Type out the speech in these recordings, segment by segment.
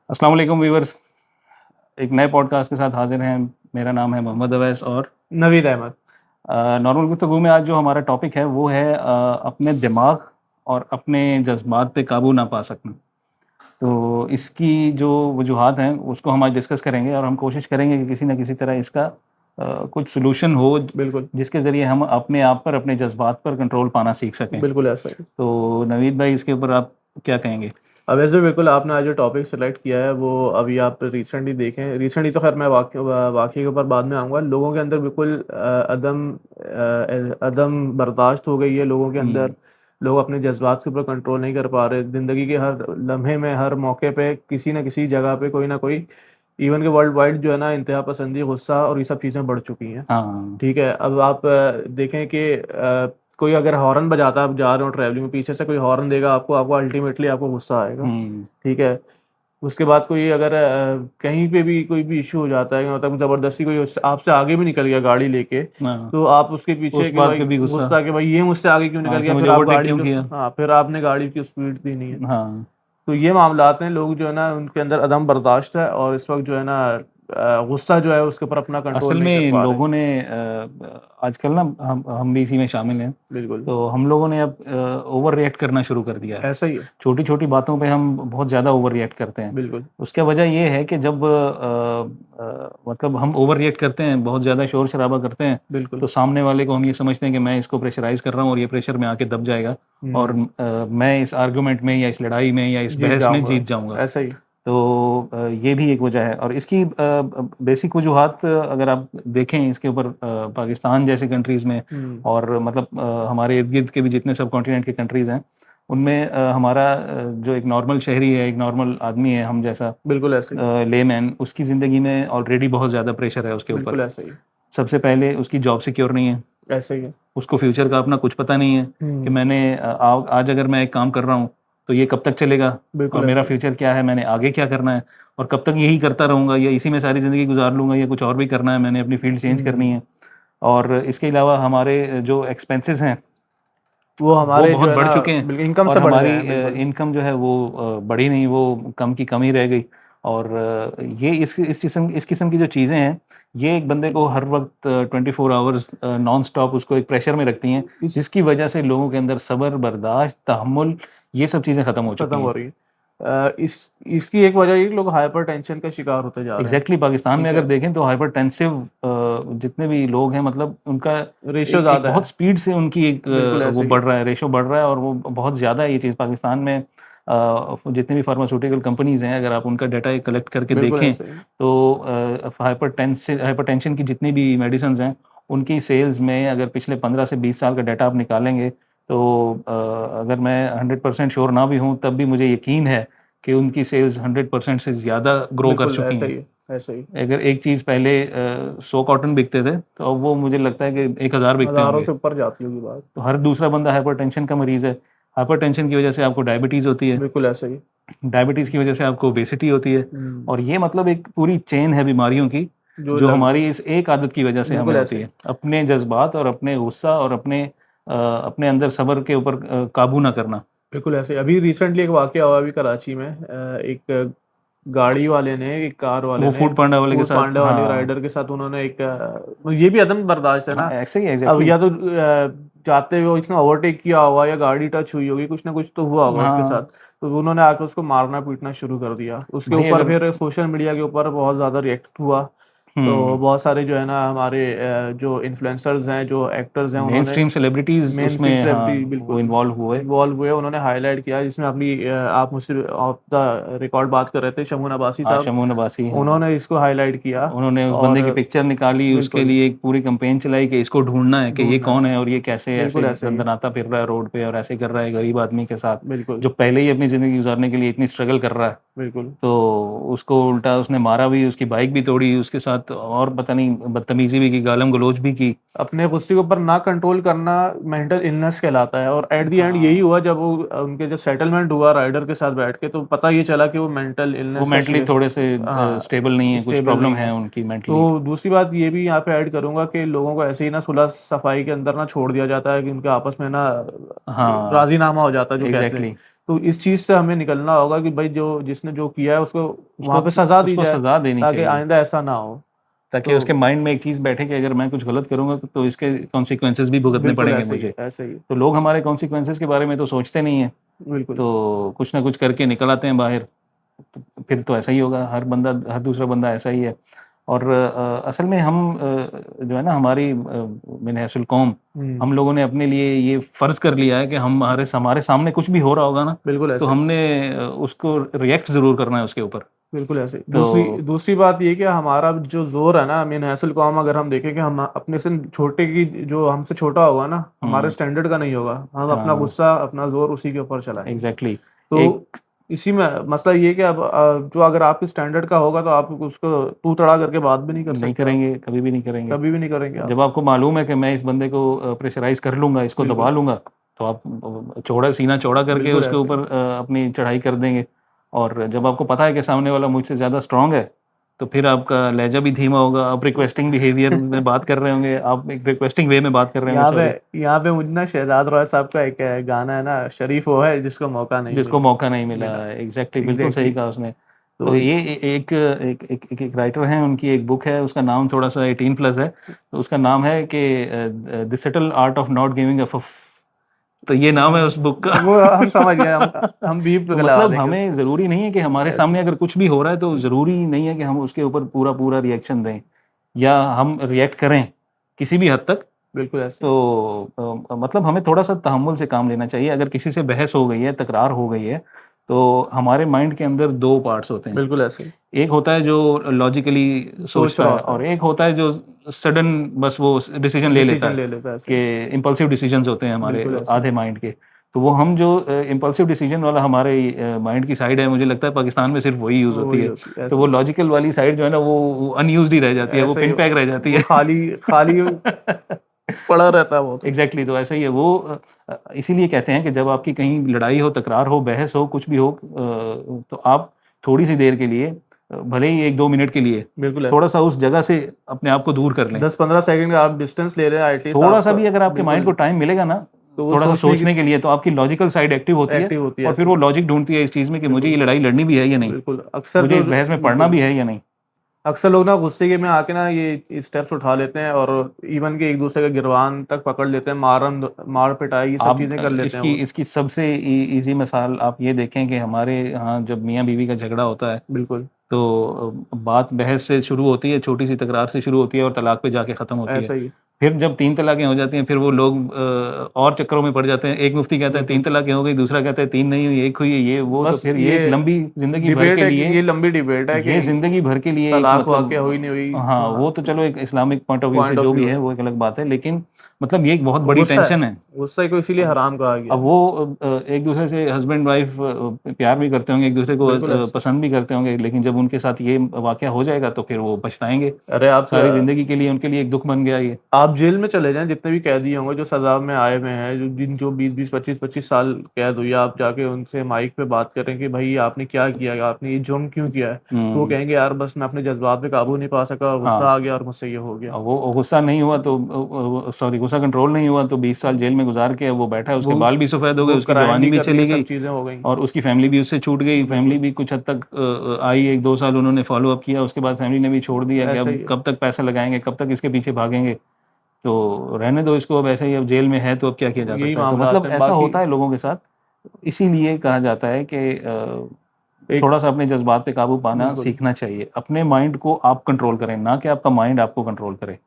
अस्सलाम वालेकुम व्यूअर्स। एक नए पॉडकास्ट के साथ हाजिर हैं। मेरा नाम है मोहम्मद अवैस और नवीद अहमद। नॉर्मल गुफ्तगू में आज जो हमारा टॉपिक है वो है अपने दिमाग और अपने जज्बात पे काबू ना पा सकना। तो इसकी जो वजूहात हैं उसको हम आज डिस्कस करेंगे और हम कोशिश करेंगे कि किसी न किसी तरह इसका कुछ सोल्यूशन हो बिल्कुल, जिसके ज़रिए हम अपने आप पर अपने जज्बात पर कंट्रोल पाना सीख सकें। बिल्कुल ऐसा ही। तो नवीद भाई, इसके ऊपर आप क्या कहेंगे? अब वैसे बिल्कुल आपने आज जो टॉपिक सेलेक्ट किया है वो अभी आप रिसेंटली देखें, रिसेंटली तो ख़ैर मैं वाक़ये के ऊपर बाद में आऊँगा। लोगों के अंदर बिल्कुल अदम बर्दाश्त हो गई है लोगों के अंदर। हुँ, लोग अपने जज़्बात के ऊपर कंट्रोल नहीं कर पा रहे। ज़िंदगी के हर लम्हे में, हर मौके पे किसी न किसी जगह पे कोई ना कोई, इवन कि वर्ल्ड वाइड जो है ना, इंतहा पसंदी, गुस्सा और ये सब चीज़ें बढ़ चुकी हैं। हाँ। ठीक है, अब आप देखें कि कोई अगर हॉर्न बजाता है, आप जा रहे हो ट्रैवलिंग में, पीछे से कोई हॉर्न देगा आपको, आपको अल्टीमेटली आपको गुस्सा आएगा, हुँ, ठीक है? उसके बाद कोई अगर कहीं पे भी कोई भी इश्यू हो जाता है, मतलब ज़बरदस्ती कोई उस आपसे आगे भी निकल गया गाड़ी लेके, हाँ। तो आप उसके पीछे उस कि बात भाई पे भी गुस्सा। गुस्सा कि भाई ये मुझसे आगे क्यों हाँ, निकल इसने गया? मुझे फिर आप ओवरटेक गाड़ी क्यों को, किया? हाँ, फिर आपने गाड़ी की स्पीड दी नहीं है। हाँ, तो ये मामलात हैं, लोग जो है ना उनके अंदर अदम बर्दाश्त है और इस वक़्त जो है ना गुस्सा जो है उसके ऊपर अपना कंट्रोल असल नहीं कर में पा रहे। लोगों ने आजकल ना हम भी इसी में शामिल हैं। बिल्कुल, तो हम लोगों ने अब ओवर रिएक्ट करना शुरू कर दिया है। ऐसा ही है। छोटी-छोटी बातों पे हम बहुत ज़्यादा ओवर रिएक्ट करते हैं। बिल्कुल, उसका वजह ये है कि जब मतलब हम ओवर रिएक्ट करते हैं, बहुत ज़्यादा शोर-शराबा करते हैं, बिल्कुल। तो सामने वाले को हम ये समझते हैं कि मैं इसको प्रेशराइज़ कर रहा हूँ और ये प्रेशर में आके दब जाएगा और हुँ, मैं इस आर्गुमेंट में या इस लड़ाई में या इस जीत बहस में जाऊँगा, जीत जाऊँगा। ऐसा ही। तो ये भी एक वजह है और इसकी बेसिक वजूहात अगर आप देखें इसके ऊपर पाकिस्तान जैसे कंट्रीज़ में हुँ, और मतलब हमारे इर्द-गिर्द के भी जितने सब कॉन्टिनेंट के कंट्रीज़ हैं, उनमें हमारा जो एक नॉर्मल शहरी है, एक नॉर्मल आदमी है हम जैसा बिल्कुल ऐसा ही, लेमैन, उसकी ज़िंदगी में ऑलरेडी बहुत ज़्यादा प्रेशर है उसके ऊपर। बिल्कुल ऐसा ही, सबसे पहले उसकी जॉब सिक्योर नहीं है, ऐसा ही है। उसको फ्यूचर का अपना कुछ पता नहीं है कि हुँ, मैंने आज अगर मैं एक काम कर रहा हूँ, तो ये कब तक चलेगा और बिल्कुल मेरा ऐसा ही। फ्यूचर क्या है, मैंने आगे क्या करना है और कब तक यही करता रहूँगा या इसी में सारी ज़िंदगी गुज़ार लूँगा या कुछ और भी करना है, मैंने अपनी फ़ील्ड चेंज करनी हुँ, है। और इसके अलावा हमारे जो एक्सपेंसेस हैं, वो वो हमारे बहुत जो है बढ़ ना चुके हैं इनकम और से बढ़ गए हमारी हैं, बिल्कुल। इनकम जो है वो बढ़ी नहीं, वो कम की कम ही रह गई। और ये इस किस्म की जो चीज़ें हैं, ये एक बंदे को हर वक़्त 24 आवर्स नॉन स्टॉप उसको एक प्रेशर में रखती हैं, इस जिसकी वजह से लोगों के अंदर सब्र, बर्दाश्त, तहम्मुल ये सब चीज़ें ख़त्म हो खत्म चुकी हो हैं। रही है। इसकी एक वजह ये कि लोग हाइपरटेंशन का शिकार होते जा रहे हैं, एग्ज़ैक्टली पाकिस्तान में ठीक अगर है? देखें तो हाइपरटेंसिव जितने भी लोग हैं, मतलब उनका रेशियो एक ज़्यादा बहुत है, स्पीड से उनकी एक बिल्कुल ऐसा वो ही बढ़ है। रहा है, रेशो बढ़ रहा है और वो बहुत ज़्यादा है ये चीज़ पाकिस्तान में। जितने भी फार्मास्यूटिकल कंपनीज़ हैं, अगर आप उनका डाटा कलेक्ट करके बिल्कुल देखें ऐसा ही है। तो हाइपरटेंशन की जितनी भी मेडिसिन्स हैं, उनकी सेल्स में अगर पिछले 15 से 20 साल का डाटा आप निकालेंगे तो अगर मैं 100% श्योर ना भी हूँ, तब भी मुझे यकीन है कि उनकी सेल्स 100% से ज़्यादा ग्रो कर बिल्कुल चुकी ऐसा हैं। ही है, ऐसा ही। अगर एक चीज़ पहले 100 कॉटन बिकते थे, तो अब वो मुझे लगता है कि 1000 बिकते हज़ारों होंगे। से ऊपर जाती होगी बात। तो हर दूसरा बंदा हाइपरटेंशन का मरीज़ है। हाइपरटेंशन की वजह से आपको डायबिटीज़ होती है, बिल्कुल ऐसा ही। डायबिटीज़ की वजह से आपको ओबेसिटी होती है हुँ, और ये मतलब एक पूरी चेन है बीमारियों की, जो जो लग हमारी इस एक आदत की वजह से हमें बिल्कुल होती ऐसा ही। है। अपने जज़्बात और अपने गुस्सा और अपने अंदर सब्र के ऊपर काबू ना करना। बिल्कुल ऐसे ही। अभी रिसेंटली एक वाक़या हुआ अभी कराची में, एक गाड़ी वाले ने, एक कार वाले वो ने, फूड पांडा वाले के फूड साथ, पांडा वाले हाँ, राइडर के साथ उन्होंने ये भी अदम बर्दाश्त है हाँ, ना। ऐसे ही अब एग्ज़ैक्टली। या तो जाते हुए इसने ओवरटेक किया होगा या गाड़ी टच हुई होगी, कुछ ना कुछ तो हुआ होगा उसके साथ। हाँ, तो उन्होंने आके उसको मारना-पीटना शुरू कर दिया। उसके भाई ऊपर अगर फिर सोशल मीडिया के ऊपर बहुत ज़्यादा रिएक्ट हुआ। तो हुँ, बहुत सारे जो है ना हमारे जो इन्फ्लुएंसर्स हैं, जो एक्टर्स हैं, मेन उन्होंने स्ट्रीम सेलिब्रिटीज़ मेन स्ट्रीम उसमें, सेलिब्रिटी हाँ, वो बिल्कुल इन्वॉल्व हुए। इन्वॉल्व हुए, उन्होंने हाइलाइट किया जिसमें अपनी आप मुझसे ऑफ द रिकॉर्ड बात कर रहे थे शमून अब्बासी साहब, आशमून नवासी, हाँ। उन्होंने इसको हाइलाइट किया उन्होंने उस और बंदे की पिक्चर निकाली, उसके बिल्कुल, लिए एक पूरी कैंपेन चलाई कि इसको ढूँढना है कि ये ढूँढना है, कौन है और ये कैसे ऐसे बिल्कुल ऐसा ही है, दंदनाता फिर रहा है रोड पे और ऐसे कर रहा है गरीब आदमी के साथ, बिल्कुल, जो पहले ही अपनी ज़िंदगी गुज़ारने के लिए इतनी स्ट्रगल कर रहा है। बिल्कुल। तो उसको उल्टा उसने मारा भी, उसकी बाइक भी तोड़ी, उसके साथ और पता नहीं बदतमीज़ी भी की, गालम-गलौच भी की। अपने गुस्से के ऊपर ना कंट्रोल करना मेंटल इलनेस कहलाता है और एट द एंड यही हाँ, हुआ जब वो उनके जो सेटलमेंट हुआ राइडर के साथ बैठ के, तो पता ये चला कि वो मेंटल वो इलनेस का मेंटली थोड़े से हाँ, स्टेबल नहीं है, कुछ स्टेबल प्रॉब्लम नहीं है है। उनकी मेंटली। तो दूसरी बात ये भी यहाँ पे ऐड करूँगा कि लोगों को ऐसे ही ना सुलह-सफाई के अंदर ना छोड़ दिया जाता है कि उनके आपस में ना हाँ, राज़ीनामा हो जाता है जो कहते हैं। एग्ज़ैक्टली। तो इस चीज़ से हमें निकलना होगा कि भाई जो जिसने जो किया है उसको वहाँ पे उसको सज़ा दी उसको जाए, सज़ा देनी ताकि चाहिए, आइंदा ऐसा ना हो। ताकि उसके तो माइंड में एक चीज़ बैठे कि अगर मैं कुछ गलत करूँगा तो इसके कॉन्सिक्वेंसेस भी भुगतने बिल्कुल पड़ेंगे ऐसे ही मुझे। है, ऐसे ही है। तो लोग हमारे कॉन्सिक्वेंसेस के बारे में तो सोचते नहीं हैं, बिल्कुल, तो कुछ ना कुछ करके निकल आते हैं बाहर। तो फिर तो ऐसा ही होगा, हर दूसरा बंदा ऐसा ही है। और असल में हम जो है ना हमारी min हैसिल कौम, हुँ, हम लोगों ने अपने लिए ये फ़र्ज़ कर लिया है कि हमारे सामने कुछ भी हो रहा होगा ना, बिल्कुल तो ऐसे ही। हमने उसको रिएक्ट ज़रूर करना है उसके ऊपर। बिल्कुल ऐसे ही। दूसरी तो दूसरी बात ये कि हमारा जो ज़ोर है ना, मेन हैसल कॉम, अगर हम देखें कि हम अपने से छोटे की जो हमसे छोटा होगा ना, हमारे हुँ, स्टैंडर्ड का नहीं होगा, हम अपना हाँ, गुस्सा, अपना ज़ोर उसी के ऊपर चलाएँगे। एग्ज़ैक्टली। तो एक इसी में मसला ये है कि अब जो अगर आपके स्टैंडर्ड का होगा तो आप उसको तू-तड़ा करके बात भी नहीं कर नहीं सकते आप, करेंगे, कभी भी नहीं करेंगे। कभी भी नहीं करेंगे आप। जब आपको मालूम है कि मैं इस बंदे को प्रेशराइज़ कर लूँगा, इसको दबा बिल्कुल, लूँगा, तो आप सीना चौड़ा करके बिल्कुल उसके ऐसे ही। ऊपर अपनी चढ़ाई कर देंगे। और जब आपको पता है कि सामने वाला मुझसे ज़्यादा स्ट्रॉन्ग है, तो फिर आपका लहज़ा भी धीमा होगा, आप रिक्वेस्टिंग बिहेवियर में बात कर रहे होंगे, आप एक रिक्वेस्टिंग वे में बात कर रहे होंगे, यहाँ पे सॉरी, यहाँ पे मुझे ना शहजाद रॉय साहब का एक गाना है ना, शरीफ वो है जिसको मौका नहीं जिसको मौका नहीं मिला। मिला। एग्ज़ैक्टली, बिल्कुल सही एग्ज़ैक्टली। कहा उसने। तो तो ये एक राइटर हैं, उनकी एक बुक है, उसका नाम थोड़ा-सा 18 प्लस है, तो उसका नाम है कि the subtle art of not giving a puff. तो ये नाम है उस बुक का। वो हम समझ गए, हम बीप तो लगा मतलब देंगे हमें उसको। ज़रूरी नहीं है कि हमारे ऐसे सामने अगर कुछ भी हो रहा है तो ज़रूरी नहीं है कि हम उसके ऊपर पूरा-पूरा रिएक्शन दें या हम रिएक्ट करें, किसी भी हद तक। बिल्कुल ऐसे ही। तो मतलब हमें थोड़ा-सा तहम्मुल से काम लेना चाहिए। अगर किसी से बहस हो गई है, तकरार हो गई है, तो हमारे माइंड के अंदर 2 पार्ट्स होते हैं। बिल्कुल ऐसे ही। एक होता है जो लॉजिकली सोच सोचता रहा है होता और है, एक होता है जो सडन बस वो डिसीजन ले लेता डिसीजन है ले लेता है, ऐसे ही। कि इम्पल्सिव डिसीजंस होते हैं हमारे बिल्कुल ऐसे ही। आधे माइंड के। तो वो हम जो इम्पल्सिव डिसीजन वाला हमारे माइंड की साइड है, मुझे लगता है पाकिस्तान में सिर्फ वही यूज़ वो होती वही है। होती है, तो ऐसे वो ही। लॉजिकल वाली साइड जो है ना वो अनयूज़्ड ही रह जाती है, वो ऐसे ही पिन पैक रह जाती वो है। खाली खाली पड़ा रहता है वो तो। एग्ज़ैक्टली, तो ऐसा ही है वो इसीलिए कहते हैं कि जब आपकी कहीं लड़ाई हो, तकरार हो, बहस हो, कुछ भी हो तो आप थोड़ी-सी देर के लिए भले ही 1-2 मिनट के लिए बिल्कुल ऐसे थोड़ा-सा उस जगह से अपने आप को दूर कर ही। लें। 10-15 सेकंड का आप डिस्टेंस ले रहे हैं एटलीस्ट थोड़ा-सा आपका। भी अगर आपके माइंड को बिल्कुल, टाइम मिलेगा ना, तो वो थोड़ा-सा सोचने की सोचने के लिए, तो आपकी लॉजिकल साइड एक्टिव होती है एक्टिव होती है, और फिर ऐसे वो ही। लॉजिक ढूँढती है इस चीज़ में कि मुझे बिल्कुल, ये लड़ाई लड़नी भी है या नहीं? बिल्कुल। अक्सर मुझे जो इस बहस में पड़ना बिल्कुल। भी है या नहीं? अक्सर लोग ना गुस्से के में आके ना ये स्टेप्स उठा लेते हैं और इवन के एक दूसरे का गिरबान तक पकड़ लेते हैं, मार पिटाई ये सब आप चीज़ें कर लेते हैं इसकी वो। इसकी सबसे ईज़ी मिसाल आप ये देखें कि हमारे यहाँ जब मियाँ-बीवी का झगड़ा होता है, बिल्कुल, तो बात बहस से शुरू होती है, छोटी-सी तकरार से शुरू होती है और तलाक पे जाके ख़त्म होती है। ऐसा ही। फिर जब 3 तलाक़ें हो जाती हैं, फिर वो लोग और चक्करों में पड़ जाते हैं। एक मुफ्ती कहता है 3 बिल्कुल। तलाक़ें हो गई, दूसरा कहता है 3 नहीं हुई, 1 हुई है, ये वो, तो बस फिर ये ये एक लंबी ज़िंदगी भर डिबेट के है कि लिए ये लंबी डिबेट है कि ये ज़िंदगी भर के लिए एक तलाक वाक़या हुई नहीं मतलब हुई। हाँ, हाँ, वो तो चलो एक इस्लामिक पॉइंट ऑफ व्यू से पॉइंट ऑफ जो भी व्यू है, है। वो एक अलग बात है। लेकिन मतलब ये एक बहुत बड़ी गुस्सा है, टेंशन है। गुस्से को इसीलिए अब हराम कहा गया अब है। वो एक दूसरे से हस्बैंड वाइफ प्यार भी करते होंगे, एक दूसरे को बिल्कुल ऐसे। पसंद भी करते होंगे, लेकिन जब उनके साथ ये वाक़या हो जाएगा तो फिर वो पछताएँगे। अरे आप सारी ज़िंदगी के लिए उनके लिए एक दुःख बन गया ये। आप जेल में चले जाएँ, जितने भी कैदी होंगे जो सज़ा में आए हुए हैं, जो 20-20, 25-25 साल कैद हुई है, आप जाके उनसे माइक पे बात करें कि भई आपने क्या किया? आपने ये जुर्म क्यों किया है? तो वो हुँ, कहेंगे यार बस मैं अपने जज़्बात पे काबू नहीं पा सका, गुस्सा हाँ। आ गया और मुझसे ये हो गया। वो गुस्सा नहीं हुआ तो सॉरी, गुस्सा कंट्रोल नहीं हुआ तो 20 साल जेल में गुज़ार के वो बैठा है, उसके वो बाल भी सफ़ेद हो गए, वो उसकी क्राइम जवानी भी भी कर लिए, चली सब गई चीज़ें हो गई। और उसकी फैमिली भी उससे छूट गई। फैमिली बिल्कुल, भी कुछ हद तक आई, 1-2 साल उन्होंने फ़ॉलो-अप किया, उसके बाद फैमिली ने भी छोड़ दिया कि ऐसा ही अब है। कब तक पैसा लगाएँगे, कब तक इसके पीछे भागेंगे। तो रहने दो इसको, अब ऐसे ही अब जेल में है तो अब क्या किया जा यही सकता है। तो मामलात मतलब हैं, ऐसा बाकी होता है लोगों के साथ। इसीलिए कहा जाता है कि एक थोड़ा-सा अपने जज़्बात पे काबू पाना बिल्कुल। सीखना चाहिए। अपने माइंड को आप कंट्रोल करें, ना कि आपका माइंड आपको कंट्रोल करे।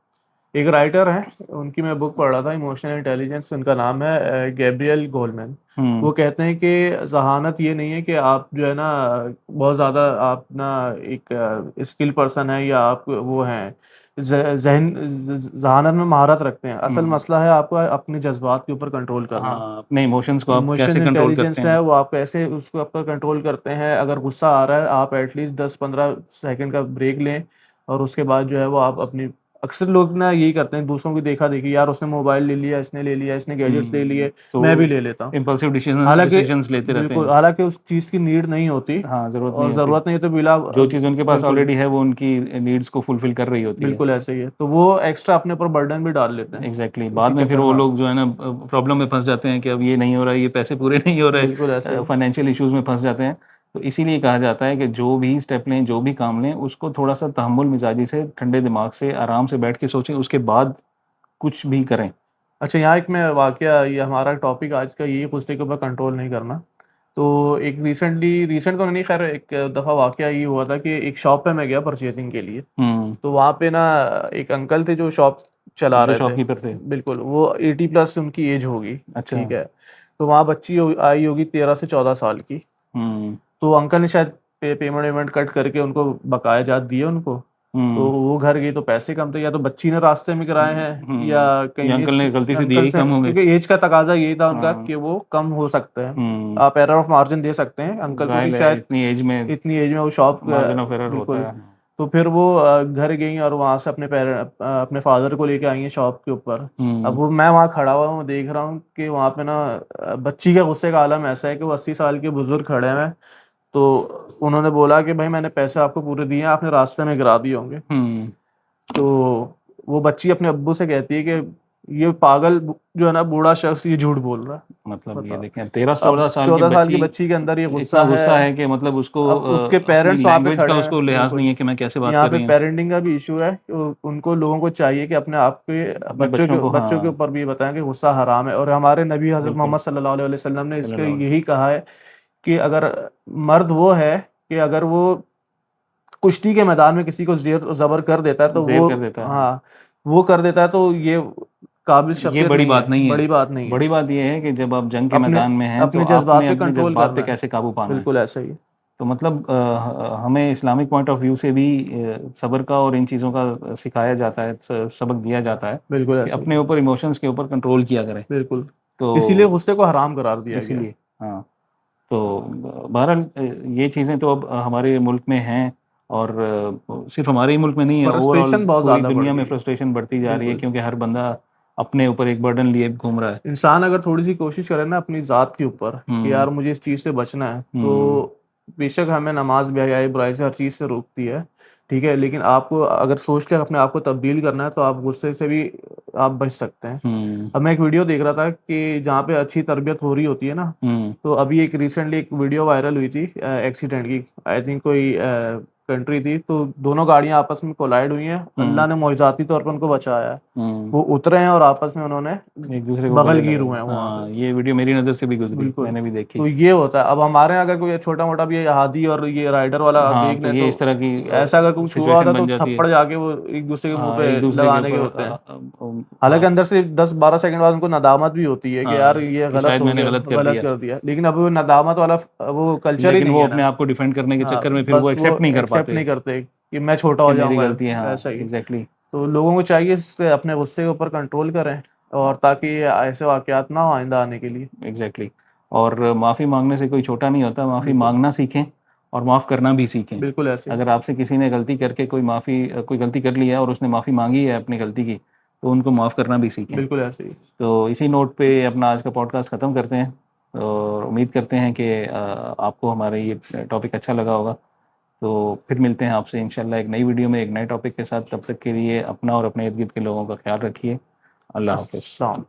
एक राइटर हैं, उनकी मैं बुक पढ़ रहा था, इमोशनल इंटेलिजेंस उनका नाम है, गैब्रियल गोलमैन। हुँ, वो कहते हैं कि ज़हानत ये नहीं है कि आप जो है ना बहुत ज़्यादा आप ना एक स्किल पर्सन हैं या आप वो हैं, ज़हानत में महारत रखते हैं। असल हुँ। मसला है आपका अपने जज़्बात के ऊपर कंट्रोल करना। हाँ, अपने इमोशंस को आप कैसे इमोशन कंट्रोल करते इंटेलिजेंस हैं। है वो आप कैसे उसको ऊपर कंट्रोल करते हैं। अगर गुस्सा आ रहा है आप एटलीस्ट 10-15 सेकंड का ब्रेक लें और उसके बाद जो है वो आप अपनी अक्सर लोग ना यही करते हैं, दूसरों की देखा देखी, यार उसने मोबाइल ले लिया, इसने गैजेट्स ले लिए, तो मैं भी ले लेता हूँ। इम्पल्सिव हालांकि डिसीजंस लेते रहते बिल्कुल, हैं। हालांकि उस चीज़ की नीड नहीं होती, हाँ, ज़रूरत नहीं और होती। ज़रूरत नहीं है तो बिला जो चीज़ उनके पास बिल्कुल ऑलरेडी है वो उनकी नीड्स को फुलफिल कर रही होती है। बिल्कुल ऐसे ही है, तो वो एक्स्ट्रा अपने ऊपर बर्डन भी डाल लेते हैं एग्जैक्टली इसी बाद में फिर चक्कर वो में। लोग जो है ना प्रॉब्लम में फंस जाते हैं कि अब ये नहीं हो रहा है, ये पैसे पूरे नहीं हो बिल्कुल ऐसे रहे, ही। फाइनेंशियल इश्यूज में फंस जाते हैं। तो इसीलिए कहा जाता है कि जो भी स्टेप लें, जो भी काम लें, उसको थोड़ा सा तहम्मुल मिजाजी से, ठंडे दिमाग से, आराम से बैठ के सोचें, उसके बाद कुछ भी करें। अच्छा, यहाँ एक मैं वाकया, ये हमारा टॉपिक आज का यही, गुस्से के ऊपर कंट्रोल नहीं करना। तो एक रिसेंट तो नहीं, खैर एक दफ़ा वाकया ये हुआ था कि एक शॉप पे मैं गया परचेजिंग के लिए। हम्म। तो वहाँ पे ना एक अंकल थे जो शॉप चला जो रहे थे। शॉपकीपर थे। बिल्कुल, वो 80 प्लस उनकी एज होगी। अच्छा। ठीक है। तो वहाँ बच्ची आई होगी 13 से 14 साल की। हम्म। तो अंकल ने शायद पेमेंट वेमेंट कट करके उनको बकाया जात दिए उनको। तो हम्म। वो घर गई तो पैसे कम थे, या तो बच्ची ने रास्ते में कराए हैं या कहीं ये अंकल ने गलती से दिए अंकल ही से, कम होंगे। क्योंकि एज का तकाजा यही था उनका हाँ। कि वो कम हो सकते हैं। हम्म। आप एरर ऑफ मार्जिन दे सकते हैं अंकल को कि जाहिर है, शायद इतनी एज में इतनी एज में वो शॉप, मार्जिन ऑफ एरर होता बिल्कुल। है। तो फिर वो घर गई और वहाँ से अपने फादर को लेके आई हैं शॉप के ऊपर। अब हम्म। वो, मैं वहाँ खड़ा हुआ हूँ, देख रहा हूँ कि वहाँ पे ना बच्ची का गुस्से का आलम ऐसा है कि वो 80 साल के बुजुर्ग खड़े हैं। तो उन्होंने बोला कि भाई मैंने पैसे आपको पूरे दिए हैं, आपने रास्ते में गिरा दिए होंगे। हम्म। तो वो बच्ची अपने अब्बू से कहती है कि ये पागल जो है ना, बूढ़ा शख्स ये झूठ बोल रहा है। मतलब ये बताओ, देखें, 13 से अब 14 साल की 14 साल की बच्ची बच्ची के अंदर ये इतना गुस्सा है। गुस्सा है कि मतलब उसको अब उसके अपनी पेरेंट्स वहाँ पे लैंग्वेज का खड़े हैं, उसको लिहाज बिल्कुल। नहीं है कि मैं कैसे बात यहाँ कर पे रही हूँ। पेरेंटिंग का भी इशू है। उनको लोगों को चाहिए कि अपने आप के अपने बच्चों को, बच्चों के हाँ। ऊपर भी बताएं कि गुस्सा हराम है। और हमारे नबी हज़रत बिल्कुल। मोहम्मद सल्लल्लाहु अलैहि वसल्लम ने इसके सल्लल्लाहु अलैहि यही कहा है कि अगर मर्द वो है कि अगर वो कुश्ती के मैदान में किसी को जेर ज़बर कर देता है तो ज़ेर वो, कर देता है। हाँ, वो कर देता है तो ये काबिल ये शख्सियत बड़ी नहीं बात है, नहीं है। बड़ी बात नहीं है। बड़ी बात ये है कि जब आप जंग के अपने मैदान में हैं तो अपने जज्बात आपने पे अपने कंट्रोल जज्बात पे करना है। कैसे काबू पाना है। बिल्कुल ऐसा ही है। तो मतलब हमें इस्लामिक पॉइंट ऑफ व्यू से भी सब्र का और इन चीज़ों का सिखाया जाता है, सबक दिया जाता है बिल्कुल कि ऐसा ही अपने है। ऊपर इमोशंस के ऊपर कंट्रोल किया करें। बिल्कुल, इसीलिए तो गुस्से को हराम करार दिया गया है। इसीलिए, हाँ। तो बहरहाल ये चीज़ें तो अब हमारे मुल्क में हैं, और सिर्फ हमारे ही मुल्क में नहीं है, ओवरऑल फ्रस्ट्रेशन बहुत पूरी ज़्यादा बढ़ दुनिया में गई है। फ्रस्ट्रेशन बढ़ती जा रही है, बिल्कुल। क्योंकि हर बंदा अपने ऊपर एक बर्डन लिए घूम रहा है। इंसान अगर थोड़ी सी कोशिश करे ना अपनी ज़ात के ऊपर कि हम्म। यार मुझे इस चीज़ से बचना है, हम्म। तो बेशक हमें नमाज बेहयाई बुराई से हर चीज़ से रोकती है। ठीक है, लेकिन आपको अगर सोच के अपने आप को तब्दील करना है तो आप गुस्से से भी आप बच सकते हैं। हम्म। अब मैं एक वीडियो देख रहा था कि जहाँ पे अच्छी तरबियत हो रही होती है ना, हम्म। तो अभी एक रिसेंटली एक वीडियो वायरल हुई थी एक्सीडेंट की। आई थिंक कोई कंट्री थी, तो दोनों गाड़ियां आपस में कोलाइड हुई हैं, हम्म। अल्लाह ने मौजज़ाती तौर पर उनको बचाया है। हम्म। वो उतरे हैं और आपस में उन्होंने एक दूसरे को गले बगलगीर लगाए। हुए हैं वहाँ पे। हाँ, ये वीडियो मेरी नज़र से भी गुजरी, बिल्कुल। मैंने भी देखी। तो ये होता है, अब हमारे यहाँ अगर कोई छोटा मोटा भी हादी और ये राइडर वाला आप हाँ, देख तो लें ये तो इस तरह की ऐसा अगर कुछ हुआ होता सिचुएशन है तो बन जाती है। थप्पड़ जाके वो एक दूसरे के मुंह हाँ, पे एक दूसरे के लगाने के ऊपर होते हैं। हालांकि अंदर से 10-12 सेकंड बाद उनको नदामत भी होती है कि यार हाँ, ये कि गलत शायद हो मैंने गया, गलत कर गलत दिया। कर दिया, लेकिन अब वो नदामत वाला वो कल्चर ही लेकिन नहीं वो है अपने ना। आप को डिफेंड करने के हाँ, चक्कर में फिर वो बस वो एक्सेप्ट नहीं कर एक्सेप्ट पाते नहीं करते कि मैं छोटा कि हो मेरी जाऊंगा। गलती है। हाँ, ऐसा ही। एग्जैक्टली। तो लोगों को चाहिए इससे अपने गुस्से के ऊपर कंट्रोल करें, और ताकि ये ऐसे वाकयात ना हो आइंदा आने के लिए। एग्जैक्टली। और माफ़ी मांगने से कोई छोटा नहीं होता, माफ़ी बिल्कुल। मांगना सीखें और माफ़ करना भी सीखें। बिल्कुल ऐसे ही। अगर आपसे किसी ने गलती करके कोई गलती कर ली है और उसने माफ़ी मांगी है अपनी गलती की, तो उनको माफ़ करना भी सीखें। बिल्कुल ऐसे ही। तो इसी नोट पे अपना आज का पॉडकास्ट ख़त्म करते हैं, और उम्मीद करते हैं कि आपको हमारा ये टॉपिक अच्छा लगा होगा। तो फिर मिलते हैं आपसे इंशाल्लाह एक नई वीडियो में एक नए टॉपिक के साथ। तब तक के लिए अपना और अपने इर्द गिर्द के लोगों का ख्याल रखिए। अल्लाह हाफ़िज़। अस्सलाम।